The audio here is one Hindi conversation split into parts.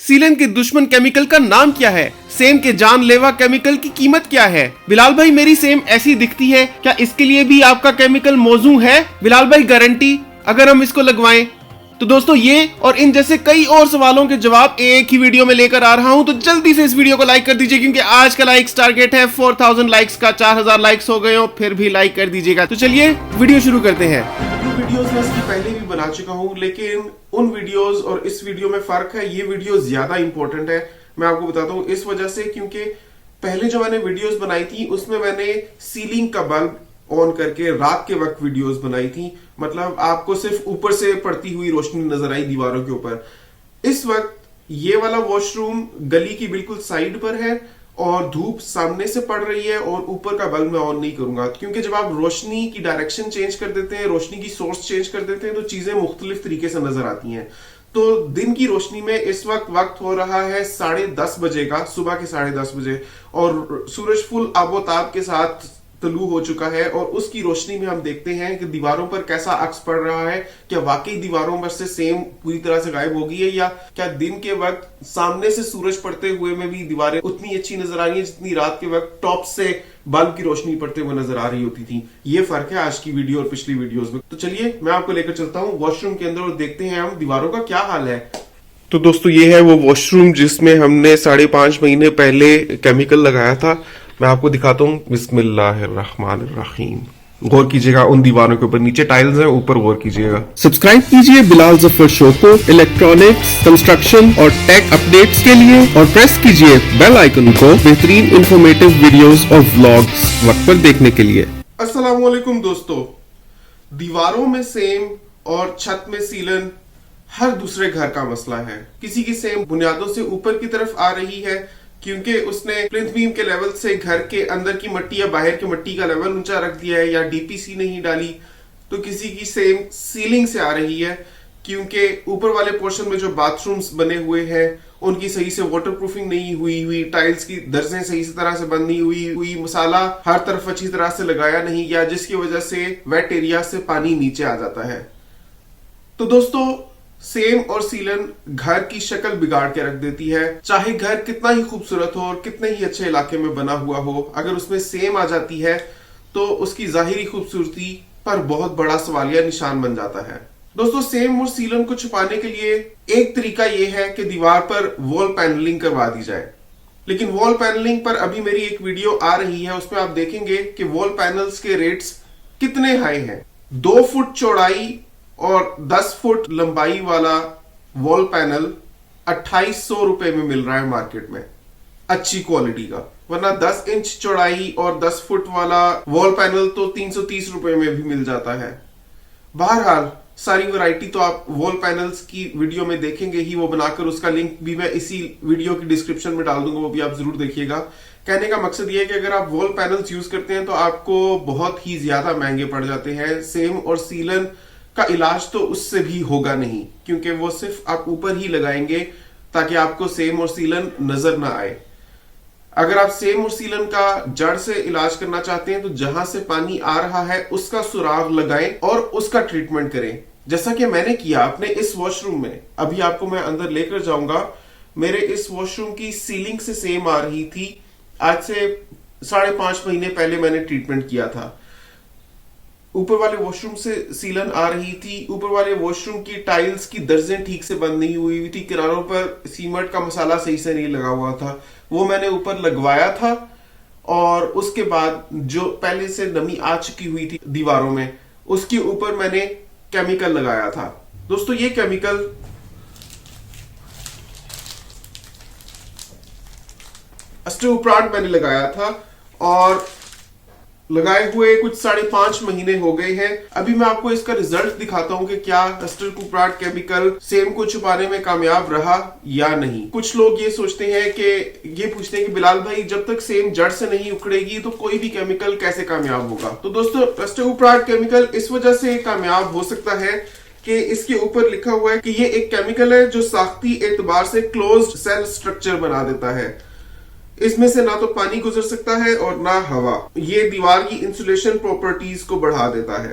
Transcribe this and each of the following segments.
सीलन के दुश्मन केमिकल का नाम क्या है? सेम के जानलेवा केमिकल की कीमत क्या है? बिलाल भाई मेरी सेम ऐसी दिखती है, क्या इसके लिए भी आपका केमिकल मौजू है? बिलाल भाई गारंटी अगर हम इसको लगवाएं? तो दोस्तों ये और इन जैसे कई और सवालों के जवाब एक ही वीडियो में लेकर आ रहा हूं, तो जल्दी से इस वीडियो को लाइक कर दीजिए क्योंकि आज का लाइक्स टारगेट है 4000 लाइक्स का। 4000 लाइक्स हो गए हो फिर भी लाइक कर दीजिएगा। तो चलिए वीडियो शुरू करते हैं। वीडियोस मैं इसकी पहले भी बना चुका हूं, लेकिन उन वीडियोस और इस वीडियो में फर्क है। ये वीडियो ज्यादा इंपॉर्टेंट है, मैं आपको बताता हूं इस वजह से, क्योंकि पहले जो मैंने वीडियोस बनाई थी उसमें मैंने सीलिंग का बल्ब ऑन करके रात के वक्त वीडियोस बनाई थी। मतलब आपको सिर्फ ऊपर से पड़ती हुई रोशनी नजर आई दीवारों के ऊपर। इस वक्त ये वाला वॉशरूम गली की बिल्कुल साइड पर है और धूप सामने से पड़ रही है और ऊपर का बल्ब मैं ऑन नहीं करूंगा, क्योंकि जब आप रोशनी की डायरेक्शन चेंज कर देते हैं, रोशनी की सोर्स चेंज कर देते हैं, तो चीजें मुख्तलिफ तरीके से नजर आती हैं। तो दिन की रोशनी में इस वक्त हो रहा है 10:30 बजे का, सुबह के 10:30 बजे, और सूरज फुल आबोताब के साथ तलू हो चुका है। और उसकी रोशनी में हम देखते हैं कि दीवारों पर कैसा अक्स पड़ रहा है। क्या वाकई दीवारों पर से सेम पूरी तरह से गायब हो गई है, या क्या दिन के वक्त सामने से सूरज पड़ते हुए में भी दीवारें उतनी अच्छी नजर आ रही है जितनी रात के वक्त टॉप से बल्ब की रोशनी पड़ते हुए नजर आ रही होती थी? ये फर्क है आज की वीडियो और पिछली वीडियोस में। तो चलिए मैं आपको लेकर चलता हूँ वॉशरूम के अंदर और देखते हैं हम दीवारों का क्या हाल है। तो दोस्तों ये है वो वॉशरूम जिसमें हमने 5.5 महीने पहले केमिकल लगाया था। मैं आपको दिखाता हूँ। बिस्मिल्लाहिर्रहमानिर्रहीम। गौर कीजिएगा उन दीवारों के ऊपर, नीचे टाइल्स हैं, ऊपर गौर कीजिएगा। सब्सक्राइब कीजिए बिलाल जफर शो को इलेक्ट्रॉनिक्स, कंस्ट्रक्शन और टेक अपडेट्स के लिए, और प्रेस कीजिए बेल आइकन को बेहतरीन इंफॉर्मेटिव वीडियोस और व्लॉग्स वक्त पर देखने के लिए। अस्सलाम वालेकुम दोस्तों। दीवारों में सेम और छत में सीलन हर दूसरे घर का मसला है। किसी की सेम बुनियादों से ऊपर की तरफ आ रही है क्योंकि उसने प्लिंथ बीम के लेवल से घर के अंदर की मिट्टी या बाहर की मिट्टी का लेवल ऊंचा रख दिया है, या डीपीसी नहीं डाली। तो किसी की सेम सीलिंग से आ रही है क्योंकि ऊपर वाले पोर्शन में जो बाथरूम्स बने हुए हैं उनकी सही से वाटर प्रूफिंग नहीं हुई, टाइल्स की दर्जें सही से तरह से बंद नहीं हुई, मसाला हर तरफ अच्छी तरह से लगाया नहीं गया, जिसकी वजह से वेट एरिया से पानी नीचे आ जाता है। तो दोस्तों सेम और सीलन घर की शक्ल बिगाड़ के रख देती है। चाहे घर कितना ही खूबसूरत हो और कितने ही अच्छे इलाके में बना हुआ हो, अगर उसमें सेम आ जाती है तो उसकी जाहिरी खूबसूरती पर बहुत बड़ा सवालिया निशान बन जाता है। दोस्तों सेम और सीलन को छुपाने के लिए एक तरीका यह है कि दीवार पर वॉल पैनलिंग करवा दी जाए। लेकिन वॉल पैनलिंग पर अभी मेरी एक वीडियो आ रही है, उसमें आप देखेंगे कि वॉल पैनल्स के रेट्स कितने हाई हैं। 2 फुट चौड़ाई और 10 फुट लंबाई वाला वॉल पैनल 2800 रुपए में मिल रहा है मार्केट में, अच्छी क्वालिटी का। वरना 10 इंच चौड़ाई और 10 फुट वाला वॉल पैनल तो 330 रुपए में भी मिल जाता है। बहरहाल सारी वैरायटी तो आप वॉल पैनल्स की वीडियो में देखेंगे ही, वो बनाकर उसका लिंक भी मैं इसी वीडियो की डिस्क्रिप्शन में डाल दूंगा, वो भी आप जरूर देखिएगा। कहने का मकसद ये है कि अगर आप वॉल पैनल्स यूज करते हैं तो आपको बहुत ही ज्यादा महंगे पड़ जाते हैं। सेम और सीलन का इलाज तो उससे भी होगा नहीं, क्योंकि वो सिर्फ आप ऊपर ही लगाएंगे ताकि आपको सेम और सीलन नजर ना आए। अगर आप सेम और सीलन का जड़ से इलाज करना चाहते हैं तो जहां से पानी आ रहा है उसका सुराग लगाएं और उसका ट्रीटमेंट करें, जैसा कि मैंने किया अपने इस वॉशरूम में। अभी आपको मैं अंदर लेकर जाऊंगा। मेरे इस वॉशरूम की सीलिंग से सेम आ रही थी। आज से 5.5 महीने पहले मैंने ट्रीटमेंट किया था। ऊपर वाले वॉशरूम से सीलन आ रही थी। ऊपर वाले वॉशरूम की टाइल्स की दर्जें ठीक से बंद नहीं हुई थी, किनारों पर सीमेंट का मसाला सही से नहीं लगा हुआ था, वो मैंने ऊपर लगवाया था। और उसके बाद जो पहले से नमी आ चुकी हुई थी दीवारों में, उसके ऊपर मैंने केमिकल लगाया था। दोस्तों ये केमिकल अस्टेओप्रांट मैंने लगाया था और लगाए हुए कुछ 5.5 महीने हो गए हैं। अभी मैं आपको इसका रिजल्ट दिखाता हूं कि क्या अस्टेओप्रांट केमिकल सेम को छुपाने में कामयाब रहा या नहीं। कुछ लोग ये सोचते हैं कि ये पूछते हैं कि बिलाल भाई जब तक सेम जड़ से नहीं उखड़ेगी तो कोई भी केमिकल कैसे कामयाब होगा। तो दोस्तों अस्टेओप्रांट केमिकल इस वजह से कामयाब हो सकता है कि इसके ऊपर लिखा हुआ है कि ये एक केमिकल है जो साख्ती एतबार से क्लोज्ड सेल स्ट्रक्चर बना देता है। इसमें से ना तो पानी गुजर सकता है और ना हवा। ये दीवार की इंसुलेशन प्रॉपर्टीज को बढ़ा देता है।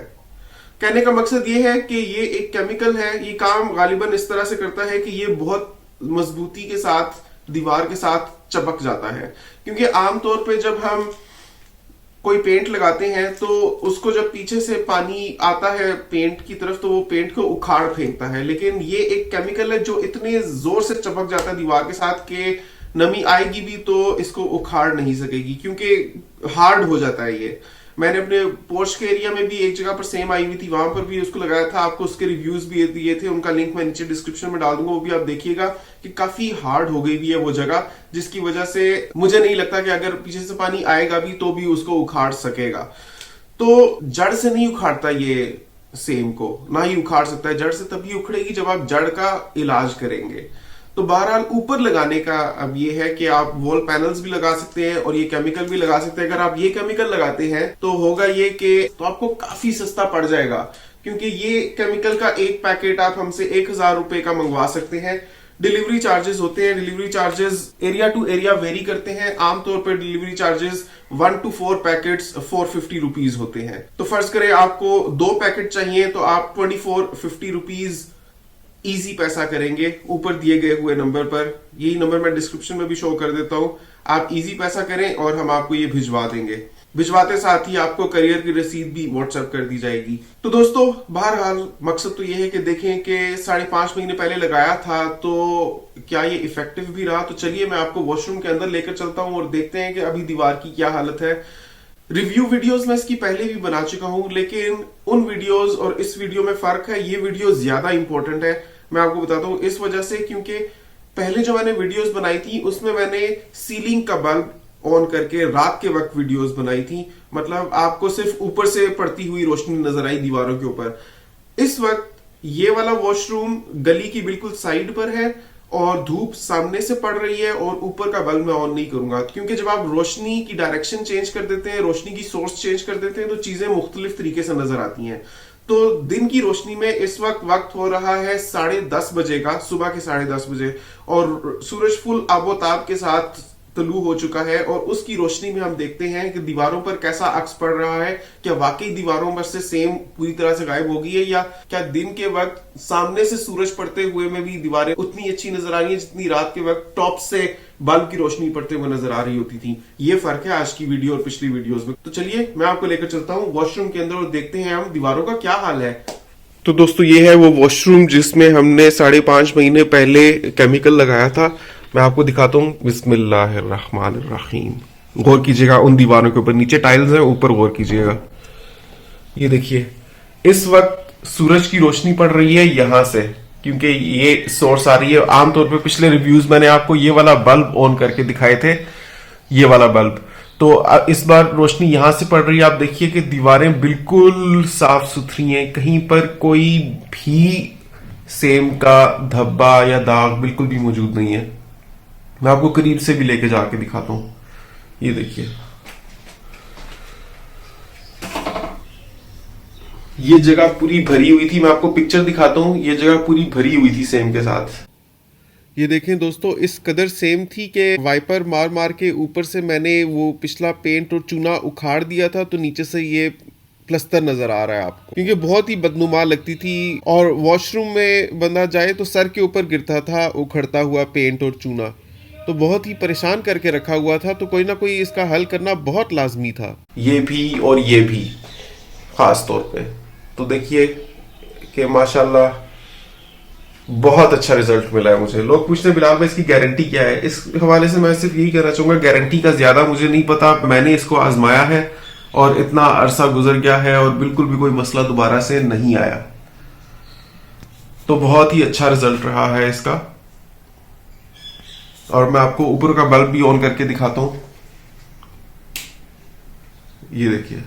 कहने का मकसद ये है कि ये एक केमिकल है। ये काम गालिबन इस तरह से करता है कि ये बहुत मजबूती के साथ दीवार के साथ चपक जाता है। क्योंकि आमतौर पे जब हम कोई पेंट लगाते हैं तो उसको जब पीछे से पानी आता है पेंट की तरफ तो वो पेंट को उखाड़ फेंकता है, लेकिन ये एक केमिकल है जो इतने जोर से चपक जाता है दीवार के साथ कि नमी आएगी भी तो इसको उखाड़ नहीं सकेगी, क्योंकि हार्ड हो जाता है ये। मैंने अपने पोर्च के एरिया में भी एक जगह पर सेम आई हुई थी, वहां पर भी उसको लगाया था, आपको उसके रिव्यूज भी दिए थे, उनका लिंक मैं नीचे डिस्क्रिप्शन में डाल दूंगा, वो भी आप देखिएगा कि काफी हार्ड हो गई हुई है वो जगह, जिसकी वजह से मुझे नहीं लगता कि अगर पीछे से पानी आएगा भी तो भी उसको उखाड़ सकेगा। तो जड़ से नहीं उखाड़ता ये सेम को, ना ही उखाड़ सकता है। जड़ से तभी उखड़ेगी जब आप जड़ का इलाज करेंगे। तो बहरहाल ऊपर लगाने का अब ये है कि आप वॉल पैनल्स भी लगा सकते हैं और ये केमिकल भी लगा सकते हैं। अगर आप ये केमिकल लगाते हैं तो होगा ये कि तो आपको काफी सस्ता पड़ जाएगा, क्योंकि ये केमिकल का एक पैकेट आप हमसे 1000 रुपए का मंगवा सकते हैं। डिलीवरी चार्जेस होते हैं, delivery charges area to area vary करते हैं। आमतौर पर delivery charges 1 to 4 packets 450 rupees होते हैं। तो फर्ज करें आपको 2 पैकेट चाहिए तो आप 2450 रुपीज इजी पैसा करेंगे ऊपर दिए गए हुए नंबर पर। यही नंबर मैं डिस्क्रिप्शन में भी शो कर देता हूं। आप इजी पैसा करें और हम आपको ये भिजवा देंगे। भिजवाते साथ ही आपको करियर की रसीद भी व्हाट्सएप कर दी जाएगी। तो दोस्तों बहरहाल मकसद तो ये है कि देखें कि 5.5 महीने पहले लगाया था तो क्या ये इफेक्टिव भी रहा। तो चलिए मैं आपको वॉशरूम के अंदर लेकर चलता हूं और देखते हैं कि अभी दीवार की क्या हालत है। रिव्यू वीडियोस मैं इसकी पहले भी बना चुका हूं, लेकिन उन वीडियोस और इस वीडियो में फर्क है। ये वीडियो ज्यादा इंपॉर्टेंट है, मैं आपको बताता हूं इस वजह से, क्योंकि पहले जो मैंने वीडियोस बनाई थी उसमें मैंने सीलिंग का बल्ब ऑन करके रात के वक्त वीडियोस बनाई थी। मतलब आपको सिर्फ ऊपर से पड़ती हुई रोशनी नजर आई दीवारों के ऊपर। इस वक्त ये वाला वॉशरूम गली की बिल्कुल साइड पर है और धूप सामने से पड़ रही है और ऊपर का बल्ब मैं ऑन नहीं करूंगा, क्योंकि जब आप रोशनी की डायरेक्शन चेंज कर देते हैं, रोशनी की सोर्स चेंज कर देते हैं तो चीजें मुख्तलिफ तरीके से नजर आती हैं। तो दिन की रोशनी में इस वक्त हो रहा है 10:30 बजे का, सुबह के 10:30 बजे, और सूरज फुल आबोताब के साथ तलू हो चुका है। और उसकी रोशनी में हम देखते हैं कि दीवारों पर कैसा अक्स पड़ रहा है। क्या वाकई दीवारों पर से सेम पूरी तरह से गायब हो गई है, या क्या दिन के वक्त सामने से सूरज पड़ते हुए में भी दीवारें उतनी अच्छी नजर आ रही है जितनी रात के वक्त टॉप से बल्ब की रोशनी पड़ते हुए नजर आ रही होती थी। ये फर्क है आज की वीडियो और पिछली वीडियोस में। तो चलिए मैं आपको लेकर चलता हूँ वॉशरूम के अंदर और देखते हैं हम दीवारों का क्या हाल है। तो दोस्तों ये है वो वॉशरूम जिसमें हमने 5.5 महीने पहले केमिकल लगाया था। मैं आपको दिखाता हूँ। बिस्मिल्लाहिर्रहमानिर्रहीम। गौर कीजिएगा उन दीवारों के ऊपर, नीचे टाइल्स हैं, ऊपर गौर कीजिएगा। ये देखिए इस वक्त सूरज की रोशनी पड़ रही है यहां से, क्योंकि ये सोर्स आ रही है। आमतौर पे पिछले रिव्यूज मैंने आपको ये वाला बल्ब ऑन करके दिखाए थे, ये वाला बल्ब। तो इस बार रोशनी यहां से पड़ रही है। आप देखिए कि दीवारें बिल्कुल साफ सुथरी हैं, कहीं पर कोई भी सेम का धब्बा या दाग बिल्कुल भी मौजूद नहीं है। मैं आपको करीब से भी लेके जाके दिखाता हूं। ये देखिए ये जगह पूरी भरी हुई थी। मैं आपको पिक्चर दिखाता हूं। ये जगह पूरी भरी हुई थी सेम के साथ। ये देखें दोस्तों, इस कदर सेम थी कि वाइपर मार मार के ऊपर से मैंने वो पिछला पेंट और चूना उखाड़ दिया था, तो नीचे से ये प्लस्तर नजर आ रहा है आपको, क्योंकि बहुत ही बदनुमा लगती थी। और वॉशरूम में बंदा जाए तो सर के ऊपर गिरता था उखड़ता हुआ पेंट और चूना, तो बहुत ही परेशान करके रखा हुआ था। तो कोई ना कोई इसका हल करना बहुत लाजमी था। ये भी और ये भी खास तौर पे। तो देखिए कि माशाल्लाह बहुत अच्छा रिजल्ट मिला है मुझे। लोग पूछते हैं बिलाल भाई इसकी गारंटी क्या है। इस हवाले से मैं सिर्फ यही कहना चाहूंगा, गारंटी का ज्यादा मुझे नहीं पता। मैंने इसको आजमाया है और इतना अरसा गुजर गया है और बिल्कुल भी कोई मसला दोबारा से नहीं आया। तो बहुत ही अच्छा रिजल्ट रहा है इसका। और मैं आपको ऊपर का बल्ब भी ऑन करके दिखाता हूं। ये देखिए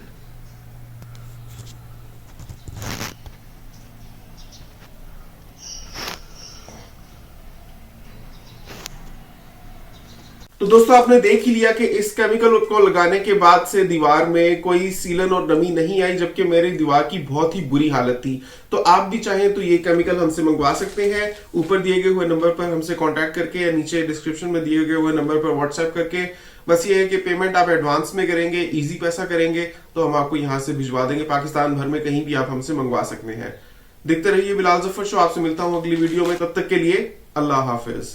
तो दोस्तों आपने देख ही लिया कि इस केमिकल को लगाने के बाद से दीवार में कोई सीलन और नमी नहीं आई, जबकि मेरी दीवार की बहुत ही बुरी हालत थी। तो आप भी चाहें तो ये केमिकल हमसे मंगवा सकते हैं। ऊपर दिए गए हुए नंबर पर हमसे कांटेक्ट करके या नीचे डिस्क्रिप्शन में दिए गए हुए नंबर पर व्हाट्सएप करके। बस ये है कि पेमेंट आप एडवांस में करेंगे, इजी पैसा करेंगे तो हम आपको यहाँ से भिजवा देंगे। पाकिस्तान भर में कहीं भी आप हमसे मंगवा सकते हैं। देखते रहिए बिलाल जफर शो। आपसे मिलता हूँ अगली वीडियो में, तब तक के लिए अल्लाह हाफिज।